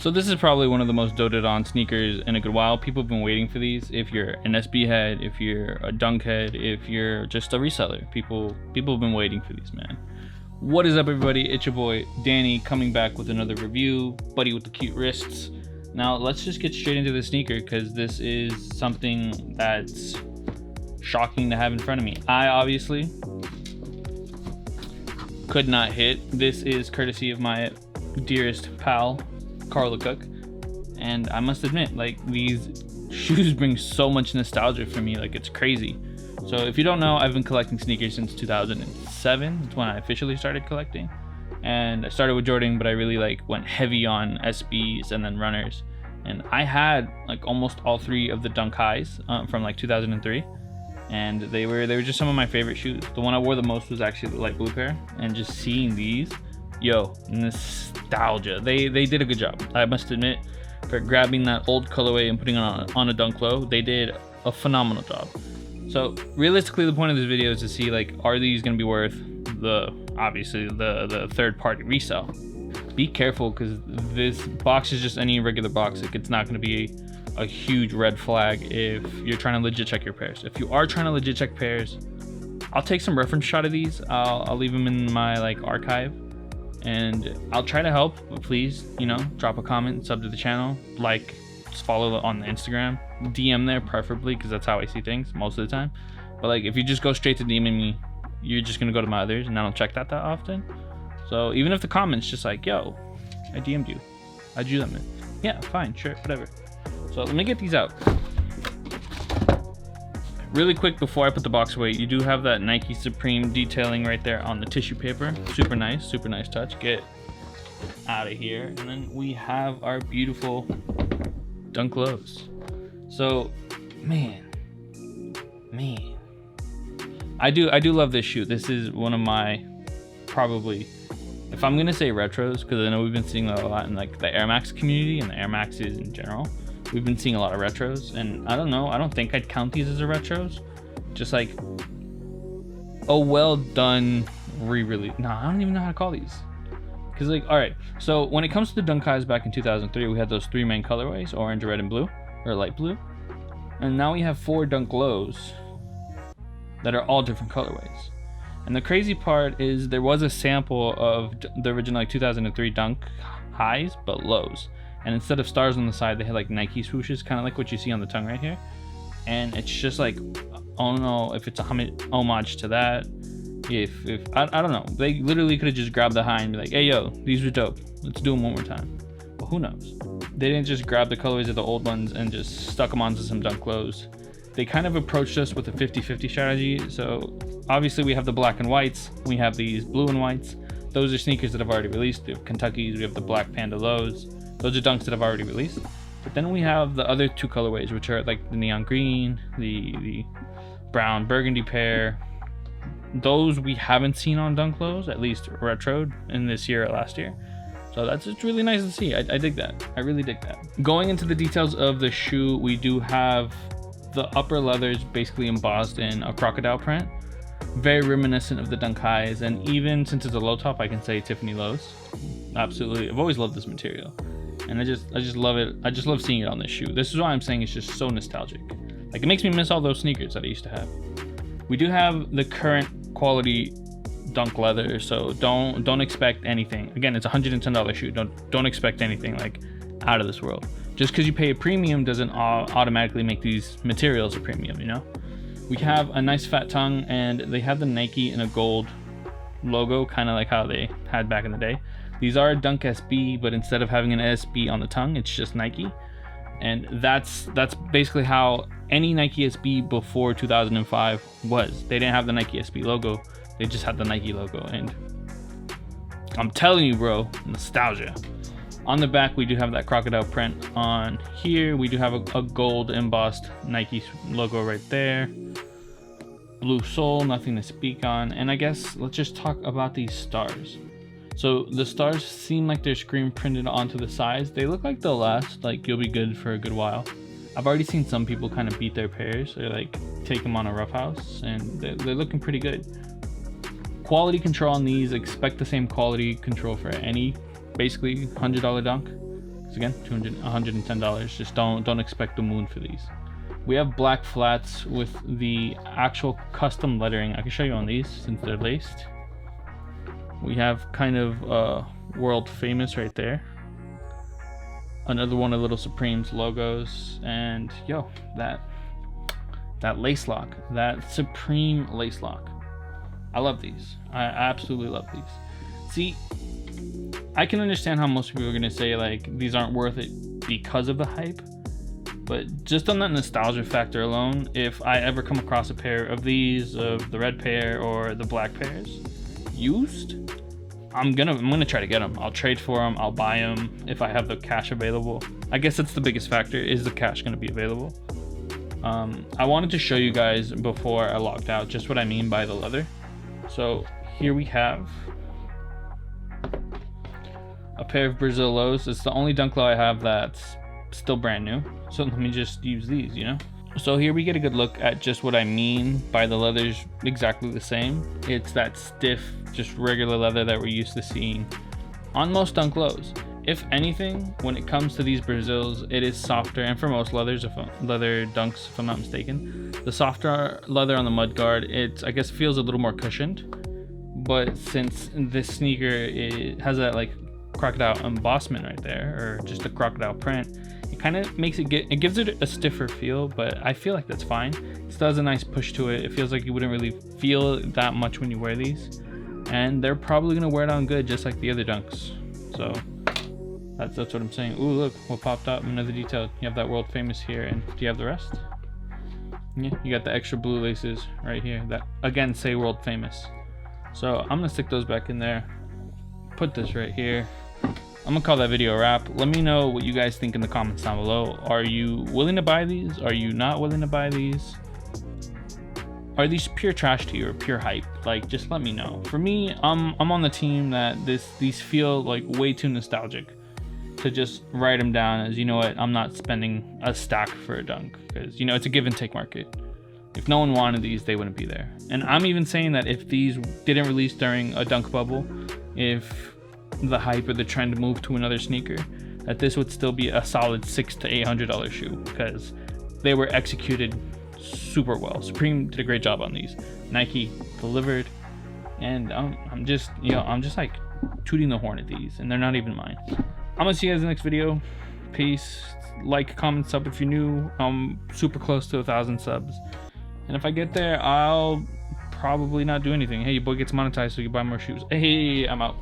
So this is probably one of the most doted on sneakers in a good while. People have been waiting for these. If you're an SB head, if you're a dunk head, if you're just a reseller, people have been waiting for these, man. What is up, everybody? It's your boy Danny coming back with another review. Buddy with the cute wrists. Now let's just get straight into the sneaker because this is something that's shocking to have in front of me. I obviously could not hit. This is courtesy of my dearest pal, Carla Cook, and I must admit, like, these shoes bring so much nostalgia for me, like it's crazy. So if you don't know, I've been collecting sneakers since 2007. That's when I officially started collecting, and I started with Jordan, but I really went heavy on SBs and then runners, and I had like almost all three of the Dunk highs from like 2003, and they were just some of my favorite shoes. The one I wore the most was actually the light blue pair, and just seeing these, yo, nostalgia. They did a good job, I must admit, for grabbing that old colorway and putting it on a Dunk low. They did a phenomenal job. So realistically, the point of this video is to see, like, are these going to be worth obviously the third party resale. Be careful, because this box is just any regular box. Like, it's not going to be a huge red flag if you're trying to legit check your pairs. If you are trying to legit check pairs, I'll take some reference shot of these. I'll leave them in my archive, and I'll try to help. But please, drop a comment, sub to the channel, just follow on the Instagram, DM there preferably, because that's how I see things most of the time. But if you just go straight to DMing me, you're just gonna go to my others, and I don't check that often. So even if the comment's just like, yo, I DM'd you, how'd you let me? Yeah, fine, sure, whatever. So let me get these out really quick before I put the box away. You do have that Nike Supreme detailing right there on the tissue paper. Super nice touch. Get out of here. And then we have our beautiful Dunk lows. So man, I do love this shoe. This is one of my, probably, if I'm gonna say retros, because I know we've been seeing that a lot in the Air Max community and the Air Maxes in general. We've been seeing a lot of retros, and I don't know, I don't think I'd count these as a retros. Just like a well done re-release. No, I don't even know how to call these. Because all right, so when it comes to the Dunk highs back in 2003, we had those three main colorways: orange, red, and blue, or light blue. And now we have 4 Dunk lows that are all different colorways. And the crazy part is there was a sample of the original 2003 Dunk highs, but lows. And instead of stars on the side, they had Nike swooshes, kind of like what you see on the tongue right here. And it's just I don't know if it's a homage to that. If I don't know. They literally could have just grabbed the high and be like, hey, yo, these were dope. Let's do them one more time. But who knows? They didn't just grab the colorways of the old ones and just stuck them onto some Dunk lows. They kind of approached us with a 50-50 strategy. So obviously we have the black and whites. We have these blue and whites. Those are sneakers that have already released. We have Kentuckys. We have the Black Panda lows. Those are Dunks that have already released. But then we have the other 2 colorways, which are the neon green, the brown burgundy pair. Those we haven't seen on Dunk lows, at least retroed in this year or last year. So that's just really nice to see. I dig that. I really dig that. Going into the details of the shoe, we do have the upper leathers basically embossed in a crocodile print. Very reminiscent of the Dunk highs, and even since it's a low top, I can say Tiffany lows. Absolutely, I've always loved this material, and I just love it. I just love seeing it on this shoe. This is why I'm saying it's just so nostalgic. It makes me miss all those sneakers that I used to have. We do have the current quality Dunk leather, so don't expect anything. Again, it's a $110 shoe. Don't expect anything out of this world. Just because you pay a premium doesn't automatically make these materials a premium, We have a nice fat tongue, and they have the Nike in a gold logo, kind of like how they had back in the day. These are a Dunk SB, but instead of having an SB on the tongue, it's just Nike. And that's basically how any Nike SB before 2005 was. They didn't have the Nike SB logo, they just had the Nike logo. And I'm telling you, bro, nostalgia. On the back, we do have that crocodile print. On here, we do have a gold embossed Nike logo right there. Blue sole, nothing to speak on. And I guess let's just talk about these stars. So the stars seem like they're screen printed onto the sides. They look like they'll last, you'll be good for a good while. I've already seen some people kind of beat their pairs or take them on a roughhouse, and they're looking pretty good. Quality control on these, expect the same quality control for any basically $100 Dunk. So again, $110. Just don't expect the moon for these. We have black flats with the actual custom lettering. I can show you on these since they're laced. We have kind of world famous right there. Another one of Little Supreme's logos, and yo, that lace lock, that Supreme lace lock. I love these. I absolutely love these. See, I can understand how most people are gonna say like these aren't worth it because of the hype. But just on that nostalgia factor alone, if I ever come across a pair of these, of the red pair or the black pairs, used, I'm gonna try to get them. I'll trade for them. I'll buy them if I have the cash available. I guess that's the biggest factor. Is the cash gonna be available? I wanted to show you guys before I logged out just what I mean by the leather. So here we have a pair of Brazil lows. It's the only dunk low I have that's still brand new, so let me just use these, you know. So here we get a good look at just what I mean by the leather's exactly the same. It's that stiff, just regular leather that we're used to seeing on most dunk lows. If anything, when it comes to these Brazils, it is softer, and for most leather dunks, if I'm not mistaken, the softer leather on the mud guard, I guess feels a little more cushioned. But since this sneaker, it has that like crocodile embossment right there, or just a crocodile print, it kind of makes it gives it a stiffer feel, but I feel like that's fine. It still has a nice push to it. It feels like you wouldn't really feel that much when you wear these, and they're probably gonna wear it on good just like the other dunks. So that's what I'm saying. Ooh, look what popped up, another detail. You have that world famous here, and do you have the rest? Yeah, you got the extra blue laces right here that again say world famous. So I'm gonna stick those back in there, put this right here. I'm gonna call that video a wrap. Let me know what you guys think in the comments down below. Are you willing to buy these? Are you not willing to buy these? Are these pure trash to you or pure hype? Like, just let me know. For me, I'm on the team that these feel like way too nostalgic to just write them down as, you know what, I'm not spending a stack for a dunk, because, you know, it's a give and take market. If no one wanted these, they wouldn't be there. And I'm even saying that if these didn't release during a dunk bubble, if the hype or the trend moved to another sneaker, that this would still be a solid $600 to $800 shoe, because they were executed super well. Supreme did a great job on these. Nike delivered, and I'm just like tooting the horn at these, and they're not even mine. I'm gonna see you guys in the next video. Peace. Like, comment, sub if you're new. I'm super close to 1,000 subs, and if I get there, I'll probably not do anything. Hey, your boy gets monetized, so you buy more shoes. Hey, I'm out.